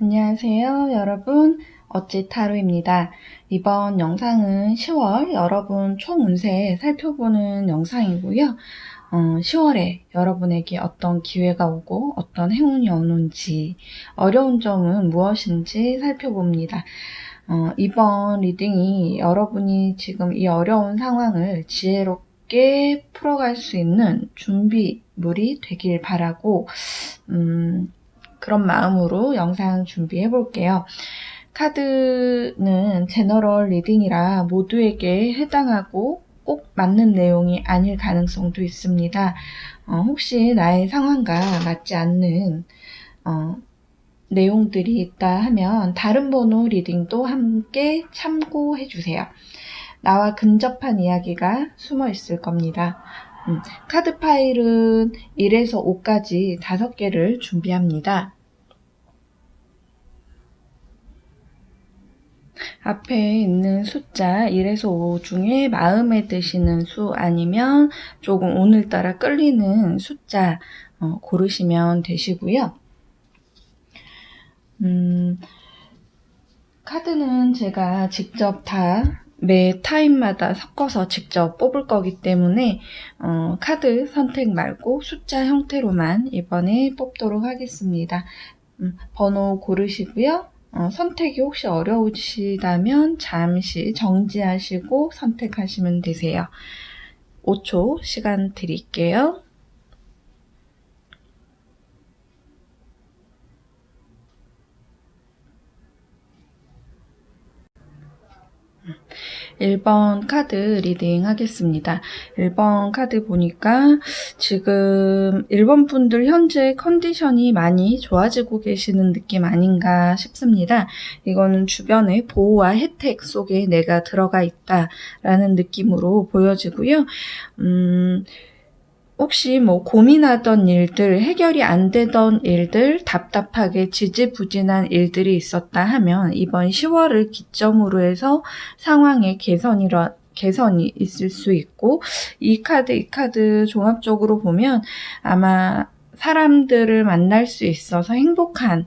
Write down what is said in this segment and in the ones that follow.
안녕하세요, 여러분. 어찌 타로입니다. 이번 영상은 10월 여러분 총 운세 살펴보는 영상이고요. 10월에 여러분에게 어떤 기회가 오고 어떤 행운이 오는지, 어려운 점은 무엇인지 살펴봅니다. 이번 리딩이 여러분이 지금 이 어려운 상황을 지혜롭게 풀어갈 수 있는 준비물이 되길 바라고 그런 마음으로 영상 준비해 볼게요. 카드는 제너럴 리딩이라 모두에게 해당하고 꼭 맞는 내용이 아닐 가능성도 있습니다. 혹시 나의 상황과 맞지 않는 내용들이 있다 하면 다른 번호 리딩도 함께 참고해 주세요. 나와 근접한 이야기가 숨어 있을 겁니다. 카드 파일은 1에서 5까지 5개를 준비합니다. 앞에 있는 숫자 1에서 5 중에 마음에 드시는 수 아니면 조금 오늘따라 끌리는 숫자 고르시면 되시고요. 카드는 제가 직접 다 매 타임마다 섞어서 직접 뽑을 거기 때문에 카드 선택 말고 숫자 형태로만 이번에 뽑도록 하겠습니다. 번호 고르시고요. 선택이 혹시 어려우시다면 잠시 정지하시고 선택하시면 되세요. 5초 시간 드릴게요. 1번 카드 리딩 하겠습니다. 1번 카드 보니까 지금 1번 분들 현재 컨디션이 많이 좋아지고 계시는 느낌 아닌가 싶습니다. 이거는 주변의 보호와 혜택 속에 내가 들어가 있다라는 느낌으로 보여지고요. 혹시 고민하던 일들, 해결이 안 되던 일들, 답답하게 지지부진한 일들이 있었다 하면 이번 10월을 기점으로 해서 상황의 개선이 있을 수 있고, 이 카드 종합적으로 보면 아마 사람들을 만날 수 있어서 행복한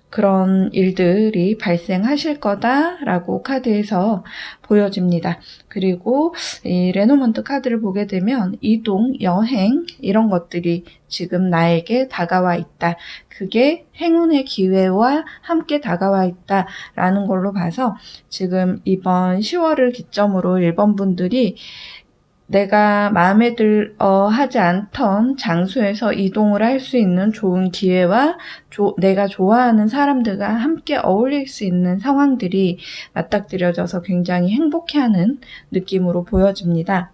그런 일들이 발생하실 거다라고 카드에서 보여집니다. 그리고 이 레노먼트 카드를 보게 되면 이동, 여행 이런 것들이 지금 나에게 다가와 있다. 그게 행운의 기회와 함께 다가와 있다라는 걸로 봐서 지금 이번 10월을 기점으로 1번 분들이 내가 마음에 하지 않던 장소에서 이동을 할 수 있는 좋은 기회와 내가 좋아하는 사람들과 함께 어울릴 수 있는 상황들이 맞닥뜨려져서 굉장히 행복해하는 느낌으로 보여집니다.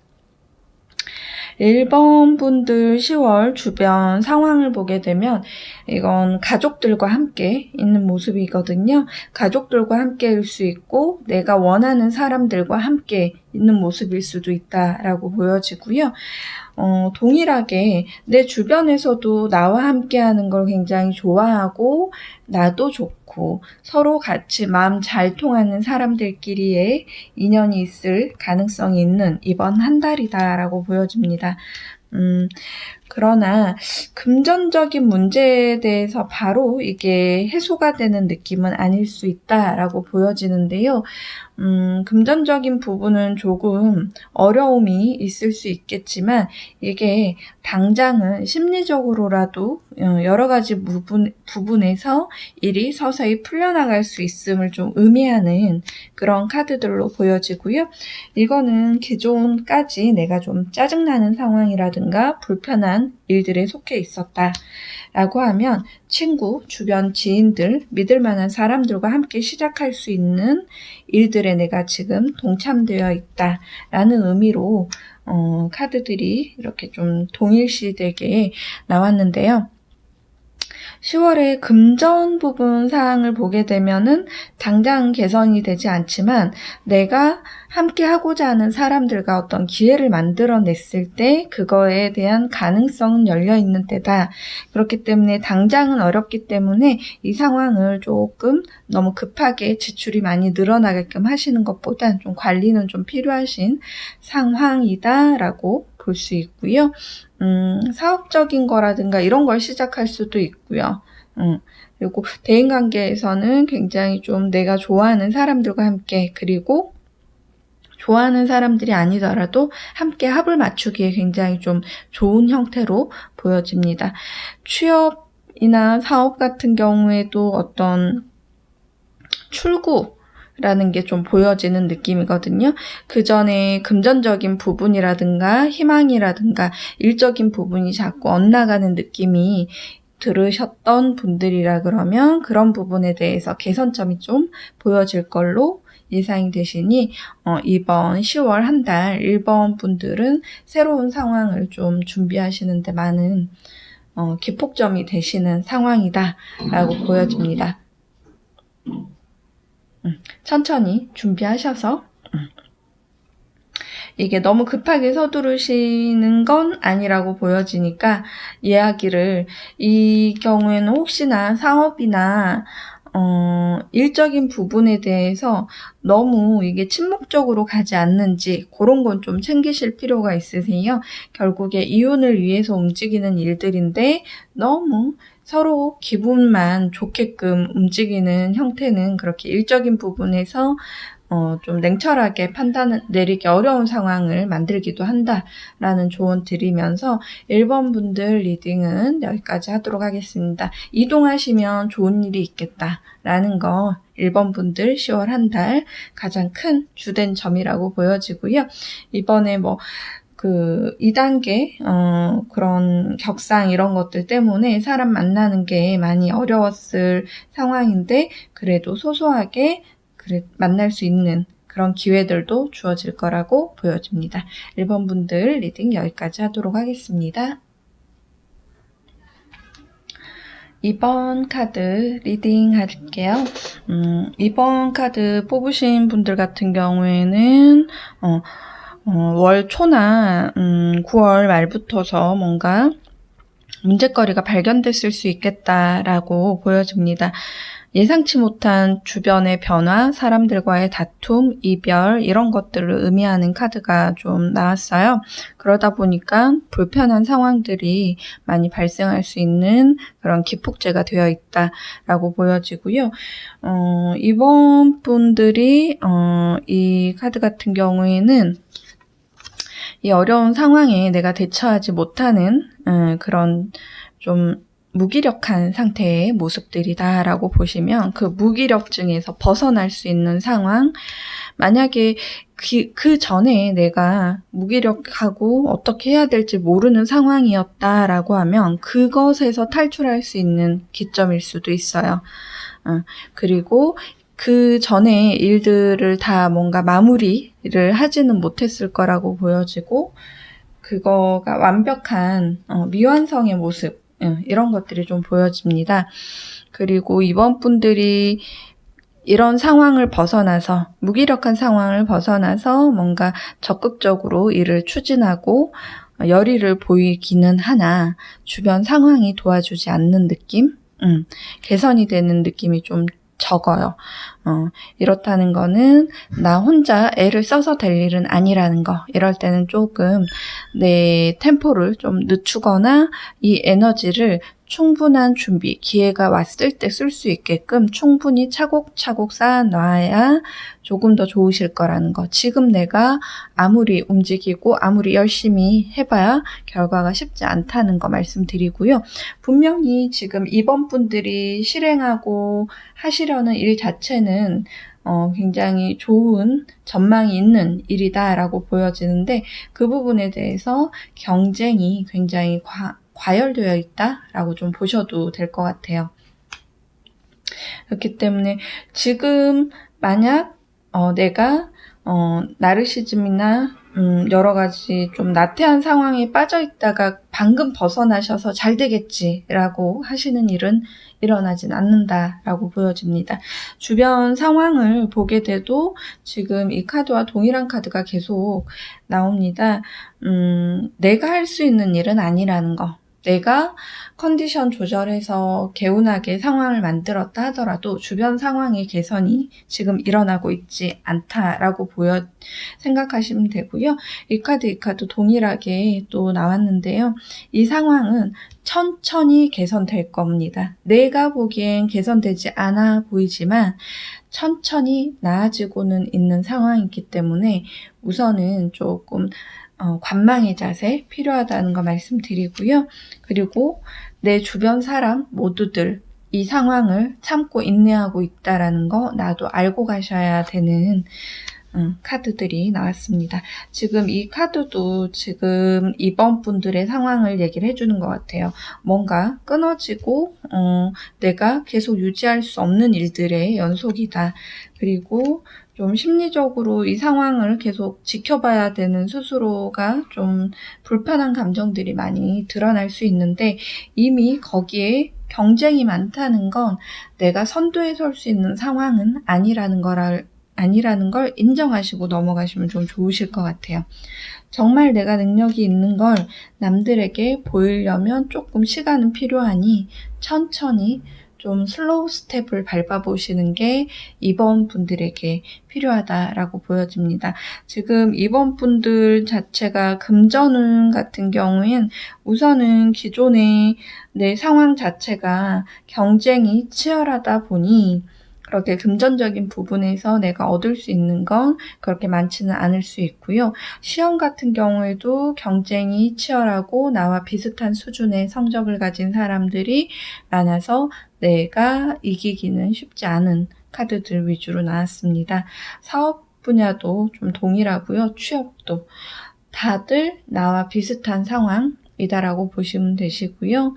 1번 분들 10월 주변 상황을 보게 되면 이건 가족들과 함께 있는 모습이거든요. 가족들과 함께일 수 있고 내가 원하는 사람들과 함께 있는 모습일 수도 있다라고 보여지고요. 동일하게 내 주변에서도 나와 함께하는 걸 굉장히 좋아하고 나도 좋고 서로 같이 마음 잘 통하는 사람들끼리의 인연이 있을 가능성이 있는 이번 한 달이다라고 보여집니다. 그러나 금전적인 문제에 대해서 바로 이게 해소가 되는 느낌은 아닐 수 있다라고 보여지는데요. 금전적인 부분은 조금 어려움이 있을 수 있겠지만 이게 당장은 심리적으로라도 여러 가지 부분에서 일이 서서히 풀려나갈 수 있음을 좀 의미하는 그런 카드들로 보여지고요. 이거는 기존까지 내가 좀 짜증나는 상황이라든가 불편한 일들에 속해 있었다 라고 하면 친구, 주변 지인들, 믿을 만한 사람들과 함께 시작할 수 있는 일들에 내가 지금 동참되어 있다 라는 의미로 카드들이 이렇게 좀 동일시되게 나왔는데요. 10월에 금전 부분 사항을 보게 되면은 당장 개선이 되지 않지만 내가 함께 하고자 하는 사람들과 어떤 기회를 만들어냈을 때 그거에 대한 가능성은 열려있는 때다. 그렇기 때문에 당장은 어렵기 때문에 이 상황을 조금 너무 급하게 지출이 많이 늘어나게끔 하시는 것보단 좀 관리는 좀 필요하신 상황이다라고 볼 수 있고요. 사업적인 거라든가 이런 걸 시작할 수도 있고요. 그리고 대인관계에서는 굉장히 좀 내가 좋아하는 사람들과 함께, 그리고 좋아하는 사람들이 아니더라도 함께 합을 맞추기에 굉장히 좀 좋은 형태로 보여집니다. 취업이나 사업 같은 경우에도 어떤 출구라는 게 좀 보여지는 느낌이거든요. 그 전에 금전적인 부분이라든가 희망이라든가 일적인 부분이 자꾸 엇나가는 느낌이 들으셨던 분들이라 그러면 그런 부분에 대해서 개선점이 좀 보여질 걸로 예상이 되시니 이번 10월 한 달 1번 분들은 새로운 상황을 좀 준비하시는데 많은 기폭점이 되시는 상황이다 라고 보여집니다. 천천히 준비하셔서 이게 너무 급하게 서두르시는 건 아니라고 보여지니까 이야기를, 이 경우에는 혹시나 사업이나 일적인 부분에 대해서 너무 이게 침묵적으로 가지 않는지 그런 건 좀 챙기실 필요가 있으세요. 결국에 이혼을 위해서 움직이는 일들인데 너무 서로 기분만 좋게끔 움직이는 형태는 그렇게 일적인 부분에서 좀 냉철하게 판단 내리기 어려운 상황을 만들기도 한다라는 조언 드리면서 1번 분들 리딩은 여기까지 하도록 하겠습니다. 이동하시면 좋은 일이 있겠다라는 거 1번 분들 10월 한 달 가장 큰 주된 점이라고 보여지고요. 이번에 2단계, 그런 격상 이런 것들 때문에 사람 만나는 게 많이 어려웠을 상황인데, 그래도 소소하게 만날 수 있는 그런 기회들도 주어질 거라고 보여집니다. 1번 분들 리딩 여기까지 하도록 하겠습니다. 2번 카드 리딩 할게요. 2번 카드 뽑으신 분들 같은 경우에는 월 초나 9월 말부터서 뭔가 문제거리가 발견됐을 수 있겠다라고 보여집니다. 예상치 못한 주변의 변화, 사람들과의 다툼, 이별 이런 것들을 의미하는 카드가 좀 나왔어요. 그러다 보니까 불편한 상황들이 많이 발생할 수 있는 그런 기폭제가 되어 있다라고 보여지고요. 이번 분들이 이 카드 같은 경우에는 이 어려운 상황에 내가 대처하지 못하는 그런 좀 무기력한 상태의 모습들이다라고 보시면 그 무기력증에서 벗어날 수 있는 상황, 만약에 그 전에 내가 무기력하고 어떻게 해야 될지 모르는 상황이었다라고 하면 그것에서 탈출할 수 있는 기점일 수도 있어요. 그리고 그 전에 일들을 다 뭔가 마무리를 하지는 못했을 거라고 보여지고, 그거가 완벽한 미완성의 모습, 이런 것들이 좀 보여집니다. 그리고 이번 분들이 이런 상황을 벗어나서, 무기력한 상황을 벗어나서 뭔가 적극적으로 일을 추진하고 열의를 보이기는 하나 주변 상황이 도와주지 않는 느낌? 개선이 되는 느낌이 좀 적어요. 이렇다는 거는 나 혼자 애를 써서 될 일은 아니라는 거. 이럴 때는 조금 내 템포를 좀 늦추거나 이 에너지를 충분한 준비, 기회가 왔을 때 쓸 수 있게끔 충분히 차곡차곡 쌓아놔야 조금 더 좋으실 거라는 거. 지금 내가 아무리 움직이고 아무리 열심히 해봐야 결과가 쉽지 않다는 거 말씀드리고요. 분명히 지금 이번 분들이 실행하고 하시려는 일 자체는 굉장히 좋은 전망이 있는 일이다라고 보여지는데, 그 부분에 대해서 경쟁이 굉장히 과열되어 있다라고 좀 보셔도 될 것 같아요. 그렇기 때문에 지금 만약 내가 나르시즘이나 여러 가지 좀 나태한 상황에 빠져 있다가 방금 벗어나셔서 잘 되겠지라고 하시는 일은 일어나진 않는다라고 보여집니다. 주변 상황을 보게 돼도 지금 이 카드와 동일한 카드가 계속 나옵니다. 내가 할 수 있는 일은 아니라는 거. 내가 컨디션 조절해서 개운하게 상황을 만들었다 하더라도 주변 상황의 개선이 지금 일어나고 있지 않다라고 생각하시면 되고요. 이 카드 동일하게 또 나왔는데요. 이 상황은 천천히 개선될 겁니다. 내가 보기엔 개선되지 않아 보이지만 천천히 나아지고는 있는 상황이기 때문에 우선은 조금 관망의 자세 필요하다는 거 말씀드리고요. 그리고 내 주변 사람 모두들 이 상황을 참고 인내하고 있다라는 거 나도 알고 가셔야 되는 카드들이 나왔습니다. 지금 이 카드도 지금 이번 분들의 상황을 얘기를 해주는 것 같아요. 뭔가 끊어지고 내가 계속 유지할 수 없는 일들의 연속이다. 그리고 좀 심리적으로 이 상황을 계속 지켜봐야 되는 스스로가 좀 불편한 감정들이 많이 드러날 수 있는데 이미 거기에 경쟁이 많다는 건 내가 선두에 설 수 있는 상황은 아니라는 걸 인정하시고 넘어가시면 좀 좋으실 것 같아요. 정말 내가 능력이 있는 걸 남들에게 보이려면 조금 시간은 필요하니 천천히 좀 슬로우 스텝을 밟아보시는 게 이번 분들에게 필요하다라고 보여집니다. 지금 이번 분들 자체가 금전운 같은 경우엔 우선은 기존의 내 상황 자체가 경쟁이 치열하다 보니 그렇게 금전적인 부분에서 내가 얻을 수 있는 건 그렇게 많지는 않을 수 있고요. 시험 같은 경우에도 경쟁이 치열하고 나와 비슷한 수준의 성적을 가진 사람들이 많아서 내가 이기기는 쉽지 않은 카드들 위주로 나왔습니다. 사업 분야도 좀 동일하고요. 취업도 다들 나와 비슷한 상황이다라고 보시면 되시고요.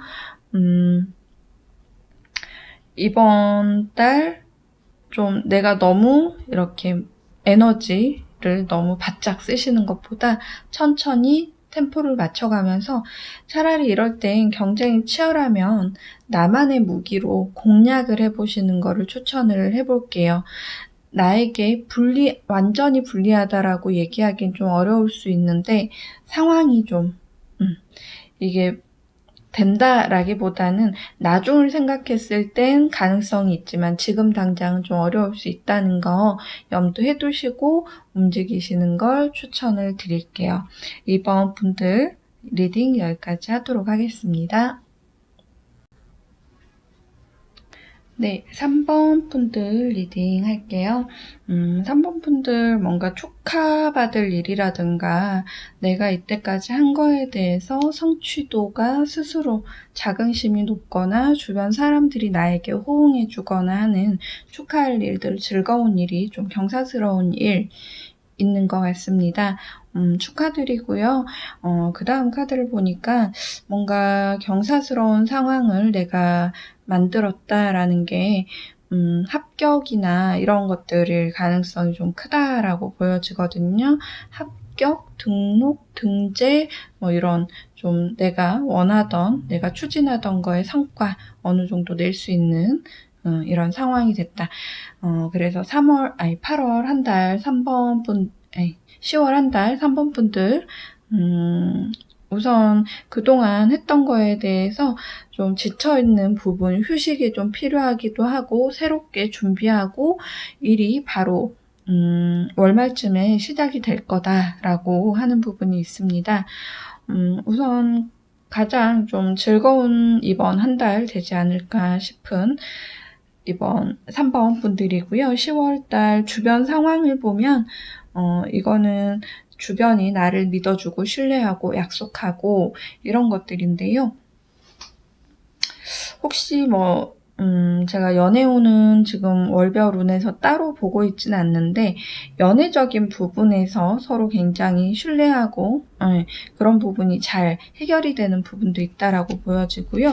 이번 달 좀 내가 너무 이렇게 에너지를 너무 바짝 쓰시는 것보다 천천히 템포를 맞춰가면서 차라리 이럴 땐 경쟁이 치열하면 나만의 무기로 공략을 해보시는 거를 추천을 해볼게요. 나에게 완전히 불리하다라고 얘기하기는 좀 어려울 수 있는데 상황이 좀 이게 된다라기보다는 나중을 생각했을 땐 가능성이 있지만 지금 당장은 좀 어려울 수 있다는 거 염두해 두시고 움직이시는 걸 추천을 드릴게요. 이번 분들 리딩 여기까지 하도록 하겠습니다. 네, 3번 분들 리딩 할게요. 3번 분들 뭔가 축하받을 일이라든가 내가 이때까지 한 거에 대해서 성취도가 스스로 자긍심이 높거나 주변 사람들이 나에게 호응해 주거나 하는 축하할 일들, 즐거운 일이 좀 경사스러운 일 있는 것 같습니다. 축하드리고요. 그 다음 카드를 보니까 뭔가 경사스러운 상황을 내가 만들었다라는 게 합격이나 이런 것들일 가능성이 좀 크다라고 보여지거든요. 합격, 등록, 등재 뭐 이런 좀 내가 원하던, 내가 추진하던 거의 성과 어느 정도 낼 수 있는 이런 상황이 됐다. 그래서 8월 한 달 10월 한 달 3번 분들 우선 그동안 했던 거에 대해서 좀 지쳐있는 부분, 휴식이 좀 필요하기도 하고 새롭게 준비하고 일이 바로 월말쯤에 시작이 될 거다라고 하는 부분이 있습니다. 우선 가장 좀 즐거운 이번 한 달 되지 않을까 싶은 이번 3번 분들이고요. 10월달 주변 상황을 보면 이거는 주변이 나를 믿어주고 신뢰하고 약속하고 이런 것들인데요. 혹시 제가 연애운은 지금 월별운에서 따로 보고 있지는 않는데 연애적인 부분에서 서로 굉장히 신뢰하고 그런 부분이 잘 해결이 되는 부분도 있다라고 보여지고요.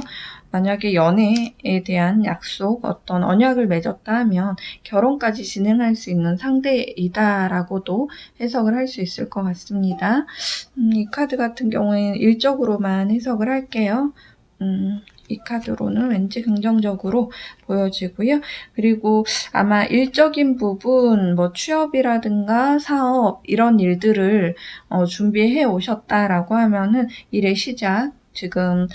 만약에 연애에 대한 약속, 어떤 언약을 맺었다 하면 결혼까지 진행할 수 있는 상대이다라고도 해석을 할 수 있을 것 같습니다. 이 카드 같은 경우에는 일적으로만 해석을 할게요. 이 카드로는 왠지 긍정적으로 보여지고요. 그리고 아마 일적인 부분, 취업이라든가 사업 이런 일들을 준비해 오셨다라고 하면은 일의 시작, 지금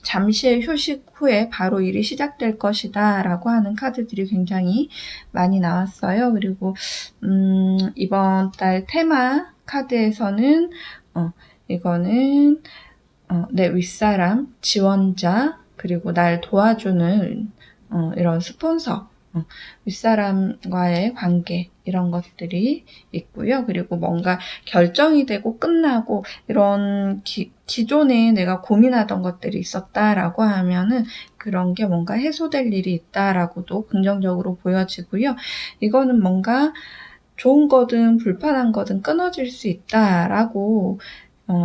잠시의 휴식 후에 바로 일이 시작될 것이다 라고 하는 카드들이 굉장히 많이 나왔어요. 그리고 이번 달 테마 카드에서는 이거는 내 윗사람, 지원자, 그리고 날 도와주는 이런 스폰서, 윗사람과의 관계 이런 것들이 있고요. 그리고 뭔가 결정이 되고 끝나고 이런 기존에 내가 고민하던 것들이 있었다라고 하면은 그런 게 뭔가 해소될 일이 있다라고도 긍정적으로 보여지고요. 이거는 뭔가 좋은 거든 불편한 거든 끊어질 수 있다라고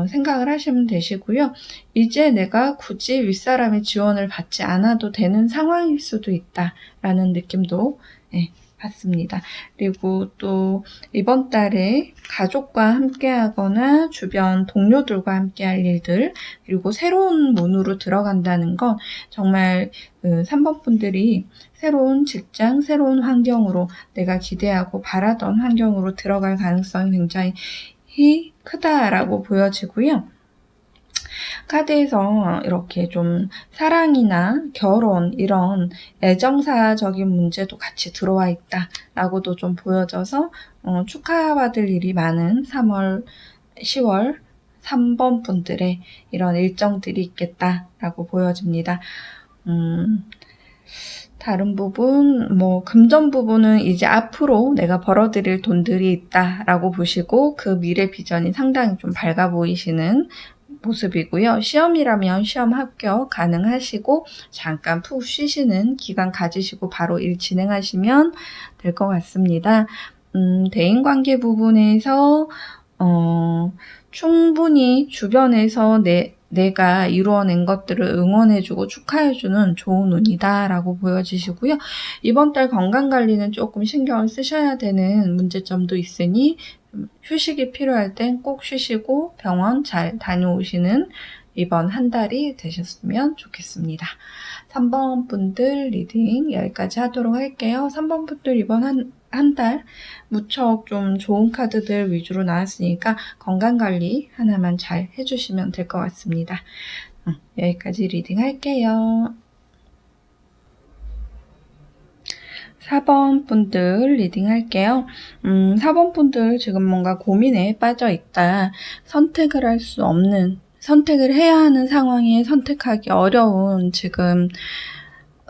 생각을 하시면 되시고요. 이제 내가 굳이 윗사람의 지원을 받지 않아도 되는 상황일 수도 있다라는 느낌도 받습니다. 그리고 또 이번 달에 가족과 함께 하거나 주변 동료들과 함께 할 일들, 그리고 새로운 문으로 들어간다는 건 정말 3번 분들이 새로운 직장, 새로운 환경으로 내가 기대하고 바라던 환경으로 들어갈 가능성이 굉장히 크다라고 보여지고요. 카드에서 이렇게 좀 사랑이나 결혼 이런 애정사적인 문제도 같이 들어와 있다라고도 좀 보여져서 축하받을 일이 많은 3월, 10월 3번 분들의 이런 일정들이 있겠다라고 보여집니다. 다른 부분, 금전 부분은 이제 앞으로 내가 벌어들일 돈들이 있다라고 보시고 그 미래 비전이 상당히 좀 밝아 보이시는 모습이고요. 시험이라면 시험 합격 가능하시고 잠깐 푹 쉬시는 기간 가지시고 바로 일 진행하시면 될 것 같습니다. 대인관계 부분에서 충분히 주변에서 내가 이루어낸 것들을 응원해주고 축하해주는 좋은 운이다 라고 보여지시고요. 이번 달 건강관리는 조금 신경을 쓰셔야 되는 문제점도 있으니 휴식이 필요할 땐 꼭 쉬시고 병원 잘 다녀오시는 이번 한 달이 되셨으면 좋겠습니다. 3번 분들 리딩 여기까지 하도록 할게요. 3번 분들 이번 한 달 무척 좀 좋은 카드들 위주로 나왔으니까 건강관리 하나만 잘 해주시면 될 것 같습니다. 여기까지 리딩 할게요. 4번 분들 리딩 할게요. 4번 분들 지금 뭔가 고민에 빠져 있다. 선택을 할 수 없는, 선택을 해야 하는 상황에 선택하기 어려운 지금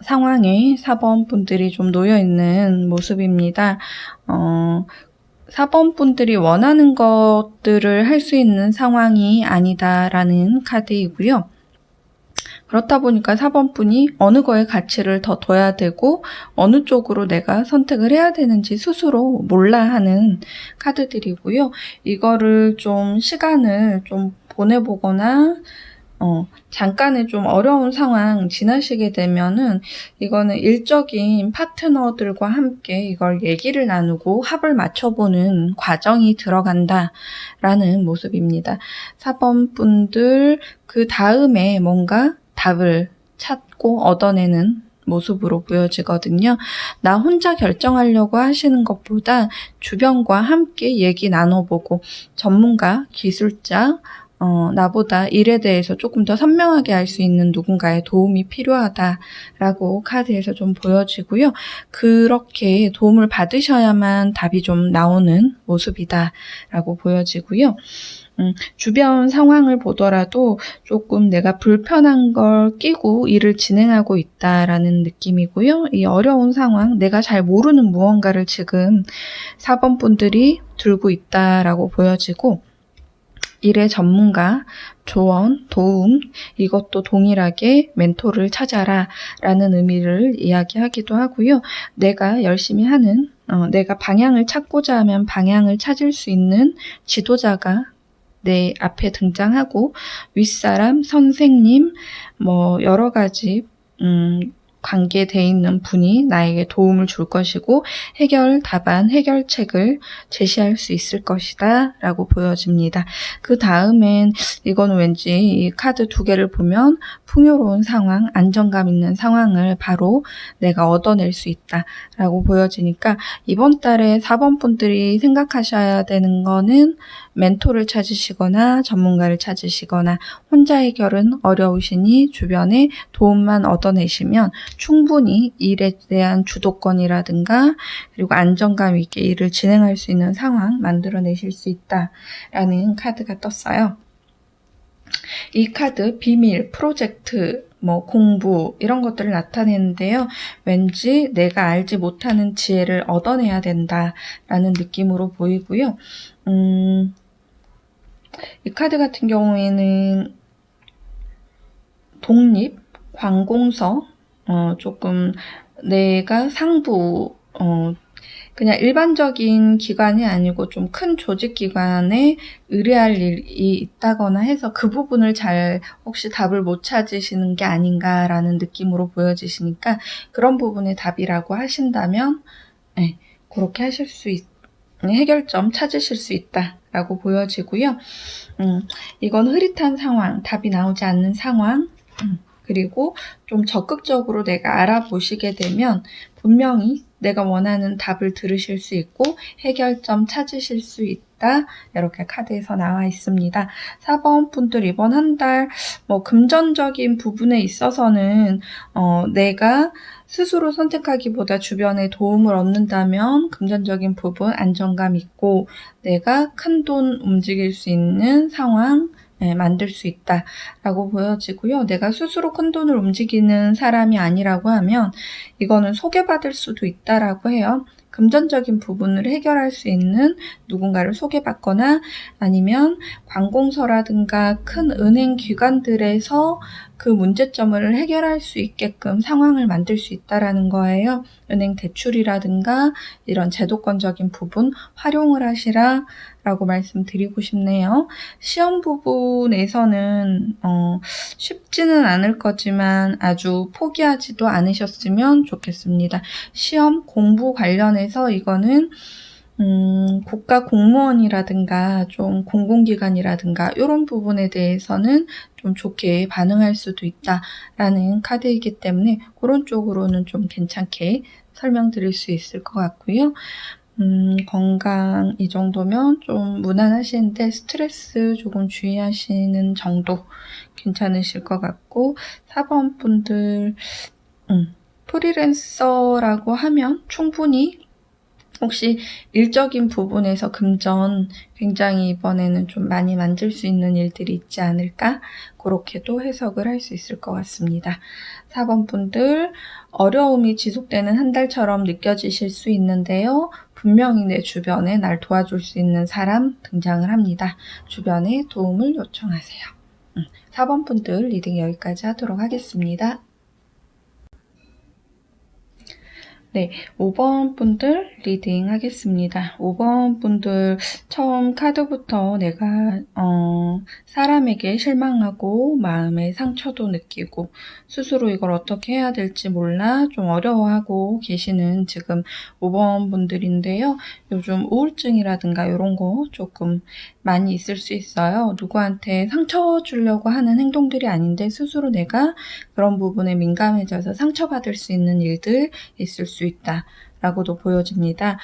상황에 4번 분들이 좀 놓여 있는 모습입니다. 4번 분들이 원하는 것들을 할 수 있는 상황이 아니다라는 카드이고요. 그렇다 보니까 4번 분이 어느 거에 가치를 더 둬야 되고 어느 쪽으로 내가 선택을 해야 되는지 스스로 몰라 하는 카드들이고요. 이거를 좀 시간을 좀 보내보거나 잠깐의 좀 어려운 상황 지나시게 되면은 이거는 일적인 파트너들과 함께 이걸 얘기를 나누고 합을 맞춰보는 과정이 들어간다라는 모습입니다. 4번 분들 그 다음에 뭔가 답을 찾고 얻어내는 모습으로 보여지거든요. 나 혼자 결정하려고 하시는 것보다 주변과 함께 얘기 나눠보고 전문가, 기술자, 나보다 일에 대해서 조금 더 선명하게 알 수 있는 누군가의 도움이 필요하다라고 카드에서 좀 보여지고요. 그렇게 도움을 받으셔야만 답이 좀 나오는 모습이다라고 보여지고요. 주변 상황을 보더라도 조금 내가 불편한 걸 끼고 일을 진행하고 있다라는 느낌이고요. 이 어려운 상황, 내가 잘 모르는 무언가를 지금 4번 분들이 들고 있다라고 보여지고 일의 전문가, 조언, 도움, 이것도 동일하게 멘토를 찾아라 라는 의미를 이야기하기도 하고요. 내가 열심히 하는, 내가 방향을 찾고자 하면 방향을 찾을 수 있는 지도자가 내 앞에 등장하고 윗사람, 선생님, 여러 가지 관계돼 있는 분이 나에게 도움을 줄 것이고 해결 답안, 해결책을 제시할 수 있을 것이다 라고 보여집니다. 그 다음엔 이거는 왠지 이 카드 두 개를 보면 풍요로운 상황, 안정감 있는 상황을 바로 내가 얻어낼 수 있다라고 보여지니까 이번 달에 4번 분들이 생각하셔야 되는 거는 멘토를 찾으시거나 전문가를 찾으시거나 혼자 해결은 어려우시니 주변에 도움만 얻어내시면 충분히 일에 대한 주도권이라든가 그리고 안정감 있게 일을 진행할 수 있는 상황 만들어내실 수 있다라는 카드가 떴어요. 이 카드 비밀, 프로젝트, 공부 이런 것들을 나타내는데요. 왠지 내가 알지 못하는 지혜를 얻어내야 된다라는 느낌으로 보이고요. 이 카드 같은 경우에는 독립, 관공서, 조금 내가 상부, 그냥 일반적인 기관이 아니고 좀 큰 조직 기관에 의뢰할 일이 있다거나 해서 그 부분을 잘 혹시 답을 못 찾으시는 게 아닌가라는 느낌으로 보여지시니까 그런 부분의 답이라고 하신다면 네, 그렇게 하실 수 해결점 찾으실 수 있다라고 보여지고요. 이건 흐릿한 상황, 답이 나오지 않는 상황, 그리고 좀 적극적으로 내가 알아보시게 되면 분명히 내가 원하는 답을 들으실 수 있고 해결점 찾으실 수 있다. 이렇게 카드에서 나와 있습니다. 4번 분들 이번 한 달 금전적인 부분에 있어서는 내가 스스로 선택하기보다 주변의 도움을 얻는다면 금전적인 부분 안정감 있고 내가 큰돈 움직일 수 있는 상황 만들 수 있다라고 보여지고요. 내가 스스로 큰돈을 움직이는 사람이 아니라고 하면 이거는 소개받을 수도 있다라고 해요. 금전적인 부분을 해결할 수 있는 누군가를 소개받거나 아니면 관공서라든가 큰 은행 기관들에서 그 문제점을 해결할 수 있게끔 상황을 만들 수 있다라는 거예요. 은행 대출이라든가 이런 제도권적인 부분 활용을 하시라 라고 말씀드리고 싶네요. 시험 부분에서는 쉽지는 않을 거지만 아주 포기하지도 않으셨으면 좋겠습니다. 시험 공부 관련해서 이거는 국가 공무원이라든가 좀 공공기관이라든가 이런 부분에 대해서는 좀 좋게 반응할 수도 있다라는 카드이기 때문에 그런 쪽으로는 좀 괜찮게 설명드릴 수 있을 것 같고요. 건강 이 정도면 좀 무난하신데 스트레스 조금 주의하시는 정도 괜찮으실 것 같고 4번 분들 프리랜서라고 하면 충분히 혹시 일적인 부분에서 금전 굉장히 이번에는 좀 많이 만들 수 있는 일들이 있지 않을까? 그렇게도 해석을 할 수 있을 것 같습니다. 4번 분들 어려움이 지속되는 한 달처럼 느껴지실 수 있는데요. 분명히 내 주변에 날 도와줄 수 있는 사람 등장을 합니다. 주변에 도움을 요청하세요. 4번 분들 리딩 여기까지 하도록 하겠습니다. 네, 5번 분들 리딩 하겠습니다. 5번 분들 처음 카드부터 내가 사람에게 실망하고 마음의 상처도 느끼고 스스로 이걸 어떻게 해야 될지 몰라 좀 어려워하고 계시는 지금 5번 분들인데요. 요즘 우울증이라든가 이런 거 조금 많이 있을 수 있어요. 누구한테 상처 주려고 하는 행동들이 아닌데 스스로 내가 그런 부분에 민감해져서 상처받을 수 있는 일들 있을 수 있다라고도 보여집니다.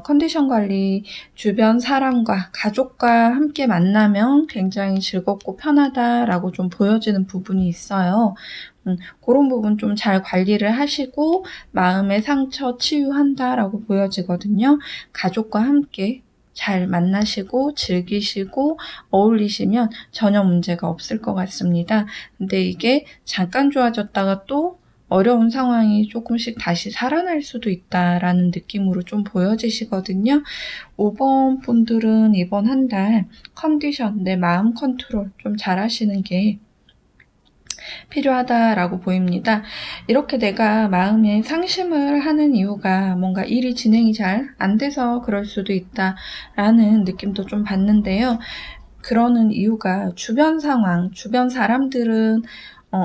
컨디션 관리, 주변 사람과 가족과 함께 만나면 굉장히 즐겁고 편하다라고 좀 보여지는 부분이 있어요. 그런 부분 좀 잘 관리를 하시고 마음의 상처 치유한다라고 보여지거든요. 가족과 함께 잘 만나시고 즐기시고 어울리시면 전혀 문제가 없을 것 같습니다. 근데 이게 잠깐 좋아졌다가 또 어려운 상황이 조금씩 다시 살아날 수도 있다라는 느낌으로 좀 보여지시거든요. 5번 분들은 이번 한 달 컨디션, 내 마음 컨트롤 좀 잘 하시는 게 필요하다라고 보입니다. 이렇게 내가 마음에 상심을 하는 이유가 뭔가 일이 진행이 잘 안 돼서 그럴 수도 있다라는 느낌도 좀 받는데요. 그러는 이유가 주변 상황, 주변 사람들은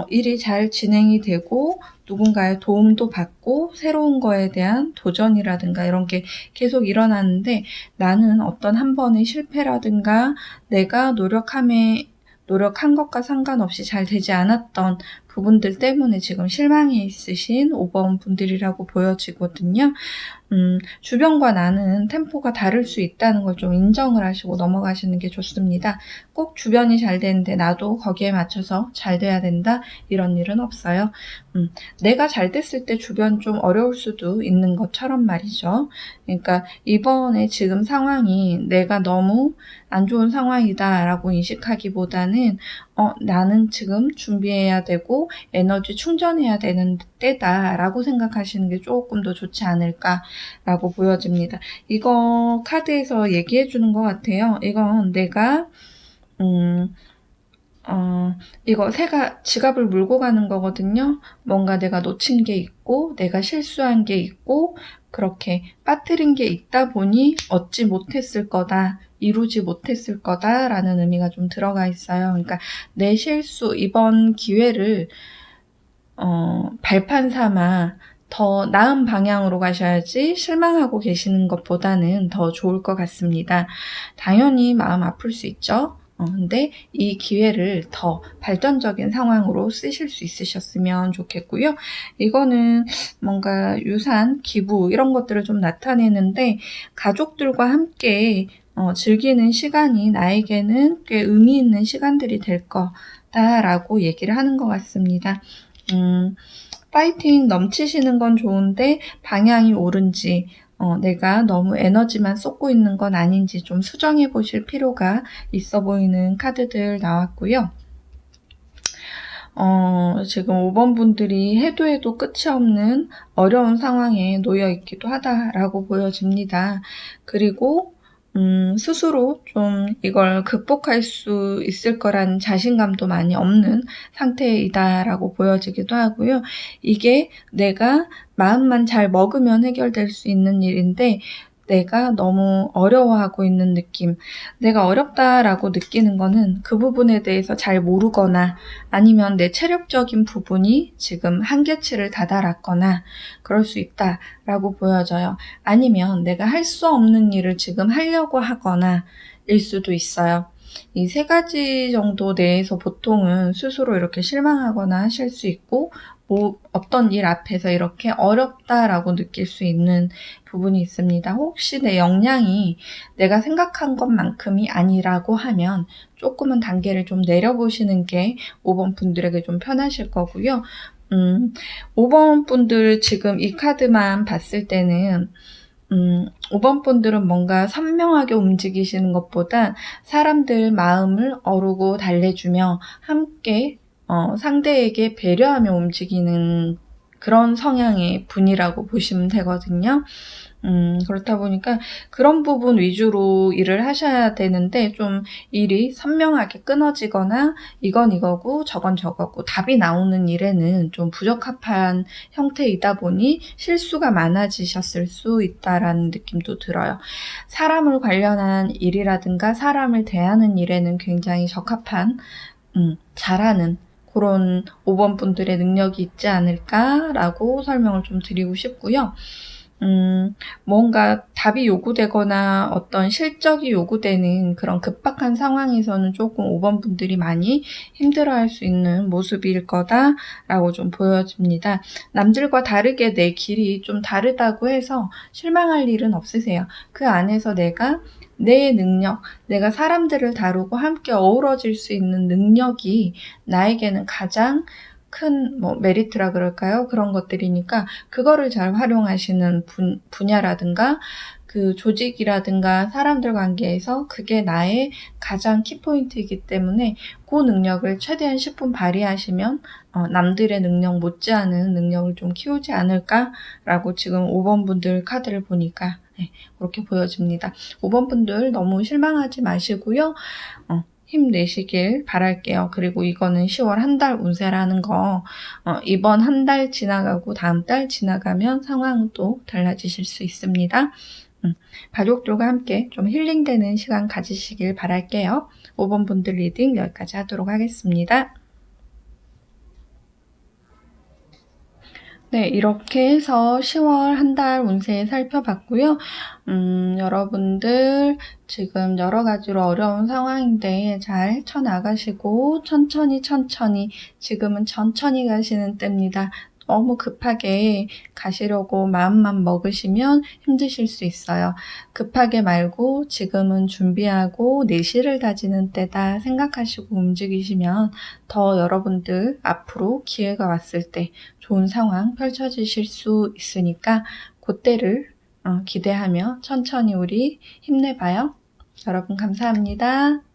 일이 잘 진행이 되고 누군가의 도움도 받고 새로운 거에 대한 도전이라든가 이런 게 계속 일어나는데 나는 어떤 한 번의 실패라든가 내가 노력한 것과 상관없이 잘 되지 않았던 부분들 때문에 지금 실망해 있으신 5번 분들이라고 보여지거든요. 주변과 나는 템포가 다를 수 있다는 걸 좀 인정을 하시고 넘어가시는 게 좋습니다. 꼭 주변이 잘 되는데 나도 거기에 맞춰서 잘 돼야 된다, 이런 일은 없어요. 내가 잘 됐을 때 주변 좀 어려울 수도 있는 것처럼 말이죠. 그러니까 이번에 지금 상황이 내가 너무 안 좋은 상황이다라고 인식하기보다는 나는 지금 준비해야 되고 에너지 충전해야 되는 때다라고 생각하시는 게 조금 더 좋지 않을까라고 보여집니다. 이거 카드에서 얘기해 주는 것 같아요. 이건 내가 이거 새가 지갑을 물고 가는 거거든요. 뭔가 내가 놓친 게 있고 내가 실수한 게 있고 그렇게 빠뜨린 게 있다 보니 얻지 못했을 거다, 이루지 못했을 거다라는 의미가 좀 들어가 있어요. 그러니까 내 실수, 이번 기회를 발판 삼아 더 나은 방향으로 가셔야지 실망하고 계시는 것보다는 더 좋을 것 같습니다. 당연히 마음 아플 수 있죠. 근데 이 기회를 더 발전적인 상황으로 쓰실 수 있으셨으면 좋겠고요. 이거는 뭔가 유산, 기부 이런 것들을 좀 나타내는데 가족들과 함께 즐기는 시간이 나에게는 꽤 의미 있는 시간들이 될 거다라고 얘기를 하는 것 같습니다. 파이팅 넘치시는 건 좋은데 방향이 옳은지, 내가 너무 에너지만 쏟고 있는 건 아닌지 좀 수정해 보실 필요가 있어 보이는 카드들 나왔고요. 지금 5번 분들이 해도 끝이 없는 어려운 상황에 놓여 있기도 하다라고 보여집니다. 그리고 스스로 좀 이걸 극복할 수 있을 거라는 자신감도 많이 없는 상태이다라고 보여지기도 하고요. 이게 내가 마음만 잘 먹으면 해결될 수 있는 일인데 내가 너무 어려워하고 있는 느낌, 내가 어렵다라고 느끼는 거는 그 부분에 대해서 잘 모르거나 아니면 내 체력적인 부분이 지금 한계치를 다다랐거나 그럴 수 있다라고 보여져요. 아니면 내가 할 수 없는 일을 지금 하려고 하거나 일 수도 있어요. 이 세 가지 정도 내에서 보통은 스스로 이렇게 실망하거나 하실 수 있고, 어떤 일 앞에서 이렇게 어렵다라고 느낄 수 있는 부분이 있습니다. 혹시 내 역량이 내가 생각한 것만큼이 아니라고 하면 조금은 단계를 좀 내려보시는 게 5번 분들에게 좀 편하실 거고요. 5번 분들 지금 이 카드만 봤을 때는 5번 분들은 뭔가 선명하게 움직이시는 것보다 사람들 마음을 어루고 달래주며 함께 상대에게 배려하며 움직이는 그런 성향의 분이라고 보시면 되거든요. 그렇다 보니까 그런 부분 위주로 일을 하셔야 되는데 좀 일이 선명하게 끊어지거나 이건 이거고 저건 저거고 답이 나오는 일에는 좀 부적합한 형태이다 보니 실수가 많아지셨을 수 있다라는 느낌도 들어요. 사람을 관련한 일이라든가 사람을 대하는 일에는 굉장히 적합한 잘하는 그런 5번 분들의 능력이 있지 않을까라고 설명을 좀 드리고 싶고요. 뭔가 답이 요구되거나 어떤 실적이 요구되는 그런 급박한 상황에서는 조금 5번 분들이 많이 힘들어할 수 있는 모습일 거다라고 좀 보여집니다. 남들과 다르게 내 길이 좀 다르다고 해서 실망할 일은 없으세요. 그 안에서 내 능력, 내가 사람들을 다루고 함께 어우러질 수 있는 능력이 나에게는 가장 큰 메리트라 그럴까요? 그런 것들이니까 그거를 잘 활용하시는 분야라든가 그 조직이라든가 사람들 관계에서 그게 나의 가장 키포인트이기 때문에 그 능력을 최대한 10분 발휘하시면 남들의 능력 못지않은 능력을 좀 키우지 않을까라고 지금 5번 분들 카드를 보니까 그렇게 보여집니다. 5번 분들 너무 실망하지 마시고요. 힘내시길 바랄게요. 그리고 이거는 10월 한 달 운세라는 거, 이번 한 달 지나가고 다음 달 지나가면 상황은 또 달라지실 수 있습니다. 가족들과 함께 좀 힐링되는 시간 가지시길 바랄게요. 5번 분들 리딩 여기까지 하도록 하겠습니다. 네, 이렇게 해서 10월 한 달 운세 살펴봤고요. 여러분들 지금 여러 가지로 어려운 상황인데 잘 헤쳐나가시고 천천히 지금은 천천히 가시는 때입니다. 너무 급하게 가시려고 마음만 먹으시면 힘드실 수 있어요. 급하게 말고 지금은 준비하고 내실을 다지는 때다 생각하시고 움직이시면 더 여러분들 앞으로 기회가 왔을 때 좋은 상황 펼쳐지실 수 있으니까 그때를 기대하며 천천히 우리 힘내봐요. 여러분 감사합니다.